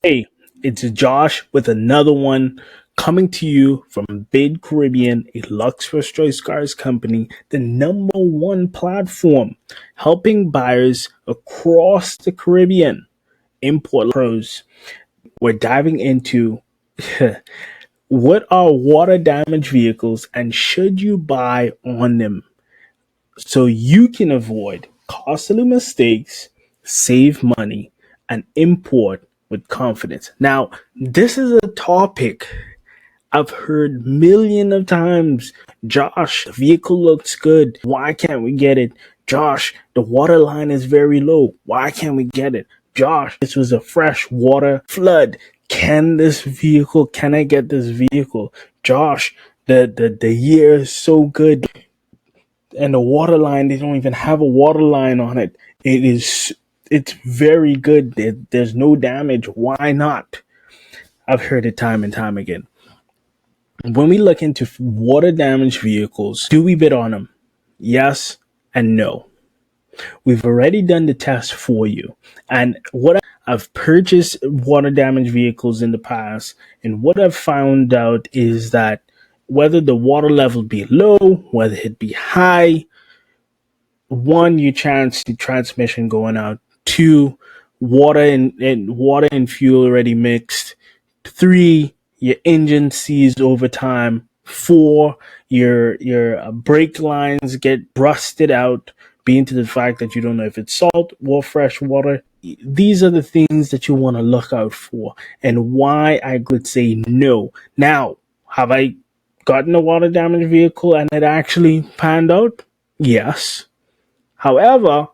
Hey, it's Josh with another one coming to you from Bid Caribbean, a Lux First Choice Cars company, the number one platform helping buyers across the Caribbean import pros. We're diving into what are water damage vehicles and should you buy on them so you can avoid costly mistakes, save money, and import with confidence. Now, this is a topic I've heard millions of times. Josh, the vehicle looks good. Why can't we get it? Josh, the water line is very low. Why can't we get it? Josh, this was a fresh water flood. Can I get this vehicle? Josh, the year is so good and the water line, they don't even have a water line on it. It's very good. There's no damage. Why not? I've heard it time and time again. When we look into water damaged vehicles, do we bid on them? Yes and no. We've already done the test for you. And I've purchased water damaged vehicles in the past, and what I've found out is that whether the water level be low, whether it be high, one, you chance the transmission going out. Two, water and fuel already mixed. Three, your engine seized over time. Four, your brake lines get rusted out, being to the fact that you don't know if it's salt or fresh water. These are the things that you want to look out for, and why I would say no. Now, have I gotten a water damage vehicle and it actually panned out? Yes. However,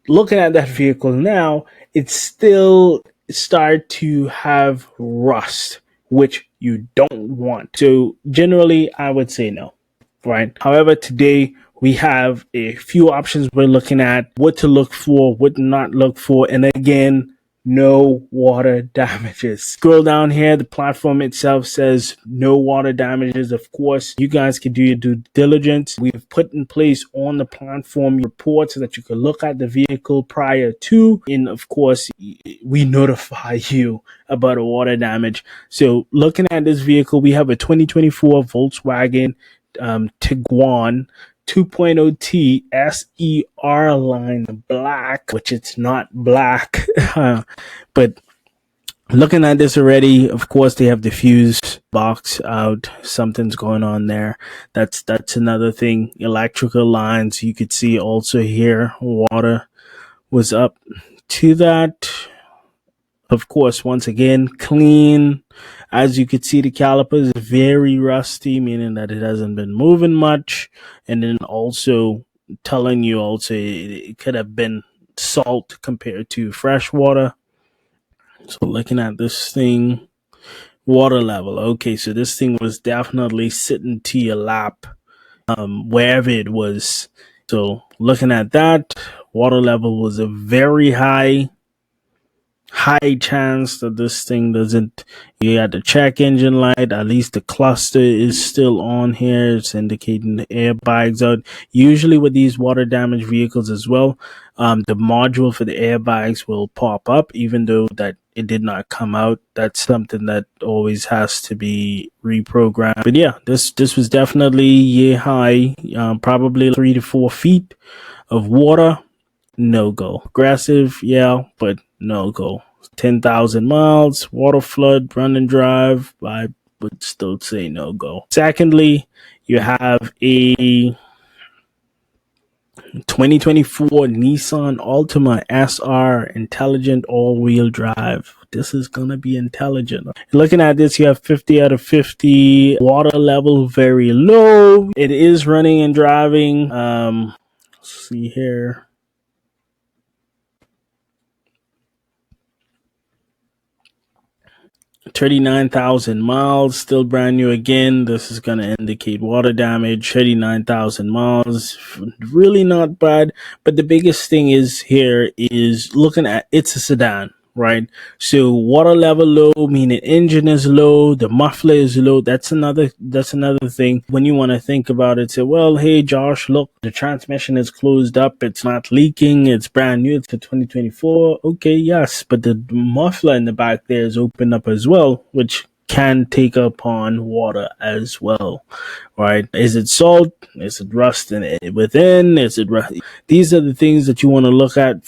looking at that vehicle now, it still start to have rust, which you don't want. So generally, I would say no, right? However, today we have a few options we're looking at, what to look for, what not look for, and again, no water damages. Scroll down here, the platform itself says no water damages. Of course, you guys can do your due diligence. We've put in place on the platform reports so that you can look at the vehicle prior to, and of course, we notify you about a water damage. So looking at this vehicle, we have a 2024 Volkswagen Tiguan 2.0T SER line black, which it's not black. But looking at this already, of course, they have the fuse box out. Something's going on there. That's another thing. Electrical lines. You could see also here, water was up to that. Of course, once again, clean. As you can see, the caliper is very rusty, meaning that it hasn't been moving much. And then also telling you also it could have been salt compared to fresh water. So looking at this thing, water level. Okay, so this thing was definitely sitting to your lap, wherever it was. So looking at that, water level was a very high chance that this thing doesn't. You got the check engine light, at least the cluster is still on here. It's indicating the airbags out. Usually with these water damaged vehicles as well, the module for the airbags will pop up even though that it did not come out. That's something that always has to be reprogrammed. But yeah, this was definitely year high, probably 3 to 4 feet of water. No go. Aggressive, yeah, but no go. 10,000 miles, water flood, run and drive. I would still say no go. Secondly, you have a 2024 Nissan Altima SR intelligent all-wheel drive. This is gonna be intelligent. Looking at this, you have 50 out of 50. Water level very low. It is running and driving. Let's see here. 39,000 miles, still brand new again. This is going to indicate water damage. 39,000 miles, really not bad. But the biggest thing is here is looking at it's a sedan, right? So water level low, meaning engine is low, the muffler is low. That's another thing. When you want to think about it, say, well, hey Josh, look, the transmission is closed up, it's not leaking, it's brand new, it's for 2024. Okay, yes, but the muffler in the back there is open up as well, which can take upon water as well, right? Is it salt? Is it rust within? Is it rust? These are the things that you want to look out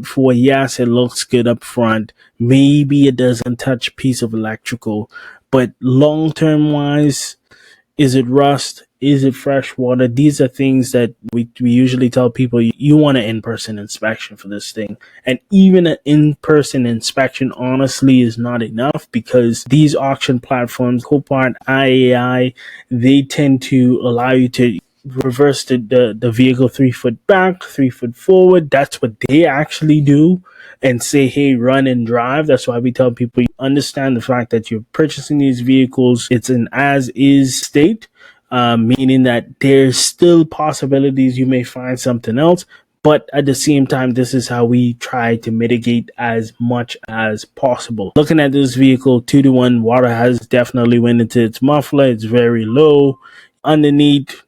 for. Yes, it looks good up front. Maybe it doesn't touch a piece of electrical, but long term wise, is it rust? Is it fresh water? These are things that we usually tell people you want an in-person inspection for this thing. And even an in-person inspection honestly is not enough, because these auction platforms, Copart, IAI, they tend to allow you to reverse the vehicle 3 foot back, 3 foot forward. That's what they actually do, and say, hey, run and drive. That's why we tell people, you understand the fact that you're purchasing these vehicles, it's an as is state, meaning that there's still possibilities you may find something else. But at the same time, this is how we try to mitigate as much as possible. Looking at this vehicle, 2-to-1, water has definitely went into its muffler. It's very low. Underneath,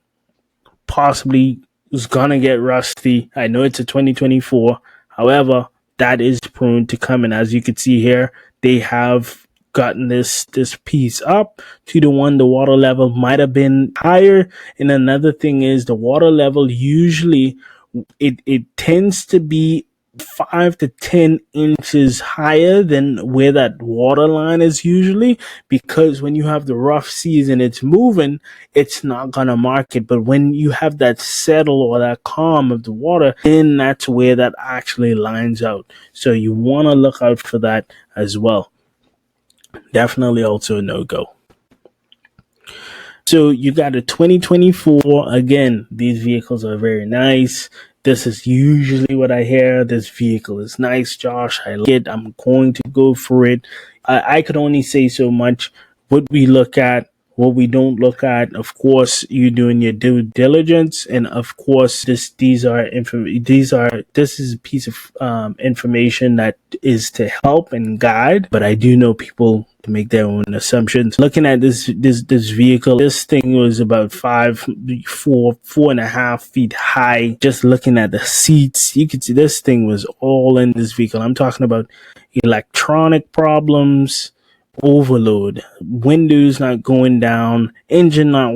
possibly is gonna get rusty. I know it's a 2024. However, that is prone to come. And as you can see here, they have gotten this piece up 2-to-1. The water level might have been higher. And another thing is, the water level usually it tends to be 5 to 10 inches higher than where that water line is usually, because when you have the rough seas and it's moving, it's not gonna mark it. But when you have that settle or that calm of the water, then that's where that actually lines out. So you want to look out for that as well. Definitely also a no-go. So you got a 2024. Again, these vehicles are very nice. This is usually what I hear. This vehicle is nice, Josh. I like it. I'm going to go for it. I could only say so much. What we look at, what we don't look at. Of course, you doing your due diligence, and of course, this is a piece of information that is to help and guide. But I do know people to make their own assumptions. Looking at this vehicle, this thing was about 4.5 feet high. Just looking at the seats, you could see this thing was all in this vehicle. I'm talking about electronic problems, overload, windows not going down, engine not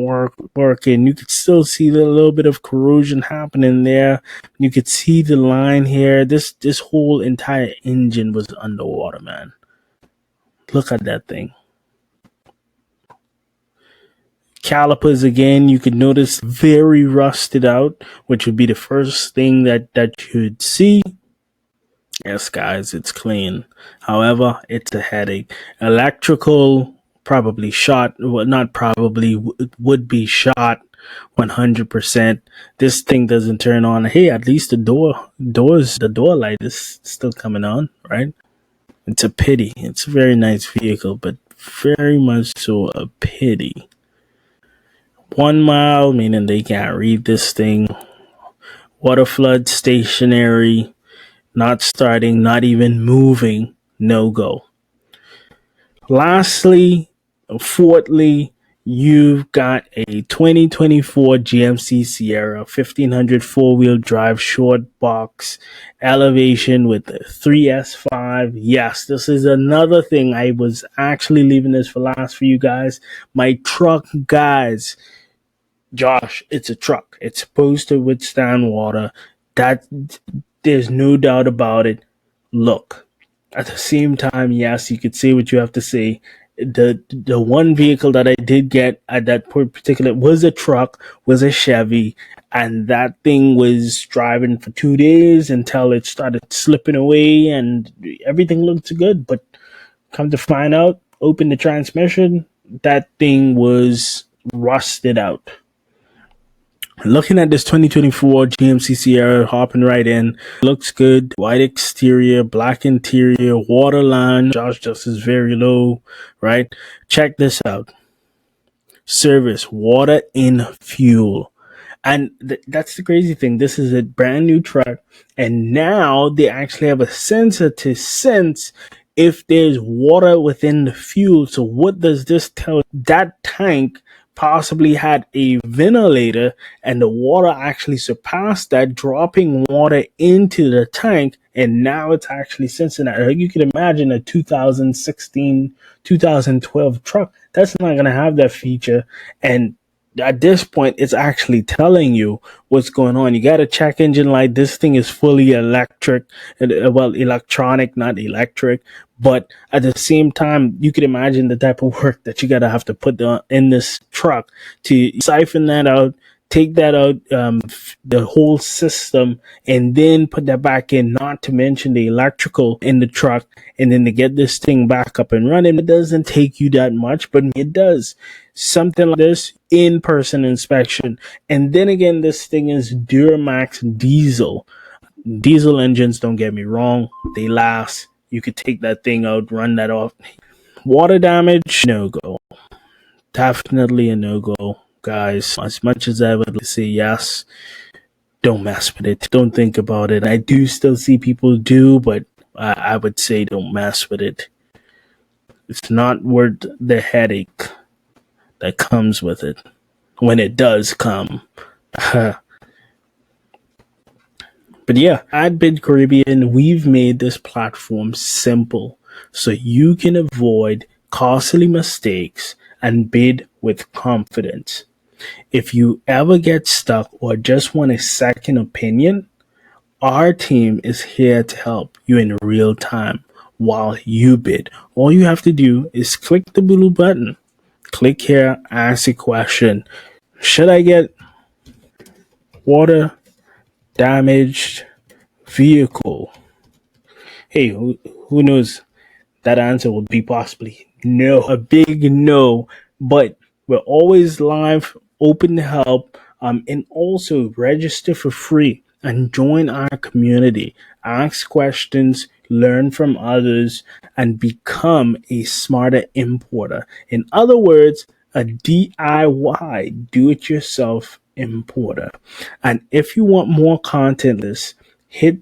working. You could still see the little bit of corrosion happening there. You could see the line here. This whole entire engine was underwater, man. Look at that thing. Calipers, again, you could notice very rusted out, which would be the first thing that you'd see. Yes, guys, it's clean. However, it's a headache. Electrical, probably shot. Well, not probably, would be shot 100%. This thing doesn't turn on. Hey, at least the door light is still coming on, right? It's a pity. It's a very nice vehicle, but very much so a pity. 1 mile, meaning they can't read this thing. Water flood, stationary, not starting, not even moving, no go. Lastly, fourthly, you've got a 2024 GMC Sierra 1500 four-wheel drive short box elevation with a 3S5. Yes, this is another thing. I was actually leaving this for last for you guys. My truck guys, Josh, it's a truck. It's supposed to withstand water. That there's no doubt about it. Look, at the same time, yes, you could say what you have to say. The one vehicle that I did get at that particular was a truck, was a Chevy, and that thing was driving for 2 days until it started slipping away, and everything looked good. But come to find out, open the transmission, that thing was rusted out. Looking at this 2024 GMC Sierra, hopping right in, looks good. White exterior, black interior, water line. Josh just is very low, right? Check this out. Service, water in fuel. And that's the crazy thing. This is a brand new truck, and now they actually have a sensor to sense if there's water within the fuel. So what does this tell? That tank possibly had a ventilator, and the water actually surpassed that, dropping water into the tank, and now it's actually sensing that. Like, you can imagine a 2016, 2012 truck that's not going to have that feature, and at this point it's actually telling you what's going on. You got a check engine light. This thing is fully electric, well, electronic, not electric. But at the same time, you can imagine the type of work that you gotta have to put in this truck to siphon that out, take that out, the whole system, and then put that back in. Not to mention the electrical in the truck, and then to get this thing back up and running. It doesn't take you that much, but it does. Something like this, in-person inspection. And then again, this thing is Duramax diesel. Diesel engines, don't get me wrong, they last. You could take that thing out, run that off. Water damage, no go. Definitely a no go, guys. As much as I would say yes, don't mess with it. Don't think about it. I do still see people do, but I would say don't mess with it. It's not worth the headache that comes with it when it does come. But yeah, at Bid Caribbean, we've made this platform simple so you can avoid costly mistakes and bid with confidence. If you ever get stuck or just want a second opinion, our team is here to help you in real time while you bid. All you have to do is click the blue button. Click here, ask a question. Should I get water damaged vehicle? Hey, who knows? That answer would be possibly no, a big no. But we're always live, open to help, and also register for free and join our community. Ask questions, learn from others, and become a smarter importer. In other words, a DIY, do it yourself importer. And if you want more content, hit